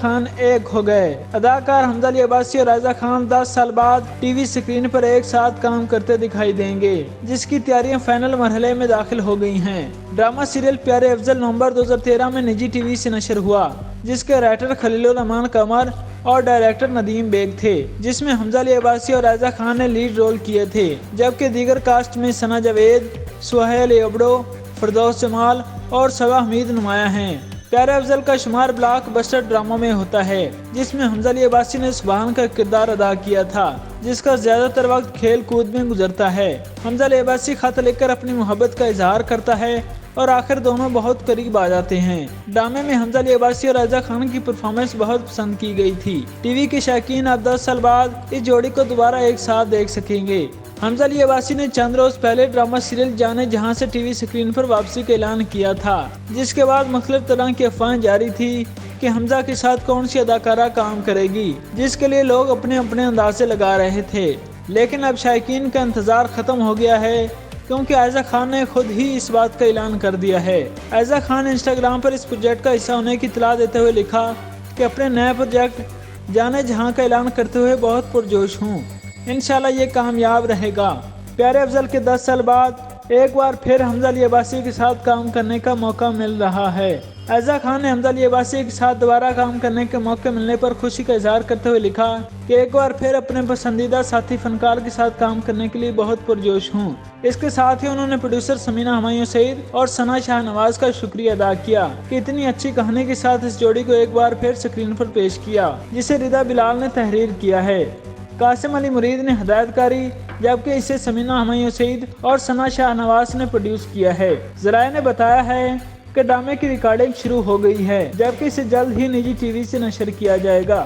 خان ایک ہو گئے۔ اداکار حمزہ علی عباسی اور رائزہ خان 10 سال بعد ٹی وی سکرین پر ایک ساتھ کام کرتے دکھائی دیں گے، جس کی تیاریاں فائنل مرحلے میں داخل ہو گئی ہیں۔ ڈرامہ سیریل پیارے افضل نومبر 2013 میں نجی ٹی وی سے نشر ہوا، جس کے رائٹر خلیل الرحمان قمر اور ڈائریکٹر ندیم بیگ تھے، جس میں حمزہ علی عباسی اور رائزہ خان نے لیڈ رول کیے تھے، جبکہ دیگر کاسٹ میں ثنا جاوید، سہیل ایوبڈو، فردوس جمال اور صبا حمید نمایاں ہیں۔ پیارے افضل کا شمار بلاک بسٹر ڈراموں میں ہوتا ہے، جس میں حمزہ علی عباسی نے سبحان کا کردار ادا کیا تھا، جس کا زیادہ تر وقت کھیل کود میں گزرتا ہے۔ حمزہ علی عباسی خط لکھ کر اپنی محبت کا اظہار کرتا ہے اور آخر دونوں بہت قریب آ جاتے ہیں۔ ڈرامے میں حمزہ علی عباسی اور رائزہ خان کی پرفارمنس بہت پسند کی گئی تھی۔ ٹی وی کے شائقین اب 10 سال بعد اس جوڑی کو دوبارہ ایک ساتھ دیکھ سکیں گے۔ حمزہ علی عباسی نے چند روز پہلے ڈرامہ سیریل جانے جہاں سے ٹی وی سکرین پر واپسی کا اعلان کیا تھا، جس کے بعد مختلف طرح کی افواہیں جاری تھی کہ حمزہ کے ساتھ کون سی اداکارہ کام کرے گی، جس کے لیے لوگ اپنے اپنے اندازے لگا رہے تھے۔ لیکن اب شائقین کا انتظار ختم ہو گیا ہے، کیونکہ عائزہ خان نے خود ہی اس بات کا اعلان کر دیا ہے۔ عائزہ خان نے انسٹاگرام پر اس پروجیکٹ کا حصہ ہونے کی اطلاع دیتے ہوئے لکھا کہ اپنے نئے پروجیکٹ جانے جہاں کا اعلان کرتے ہوئے بہت پرجوش ہوں۔ انشاءاللہ یہ کامیاب رہے گا۔ پیارے افضل کے 10 سال بعد ایک بار پھر حمزہ علی عباسی کے ساتھ کام کرنے کا موقع مل رہا ہے۔ عائزہ خان نے حمزہ علی عباسی کے ساتھ دوبارہ کام کرنے کے موقع ملنے پر خوشی کا اظہار کرتے ہوئے لکھا کہ ایک بار پھر اپنے پسندیدہ ساتھی فنکار کے ساتھ کام کرنے کے لیے بہت پرجوش ہوں۔ اس کے ساتھ ہی انہوں نے پروڈیوسر سمینہ ہمایوں سعید اور ثنا شاہ نواز کا شکریہ ادا کیا کہ اتنی اچھی کہانی کے ساتھ اس جوڑی کو ایک بار پھر سکرین پر پیش کیا، جسے رضا بلال نے تحریر کیا ہے۔ قاسم علی مرید نے ہدایت کاری، جبکہ اسے سمینہ ہمایوں سعید اور ثنا شاہ نواز نے پروڈیوس کیا ہے۔ ذرائع نے بتایا ہے کہ ڈرامے کی ریکارڈنگ شروع ہو گئی ہے، جبکہ اسے جلد ہی نجی ٹی وی سے نشر کیا جائے گا۔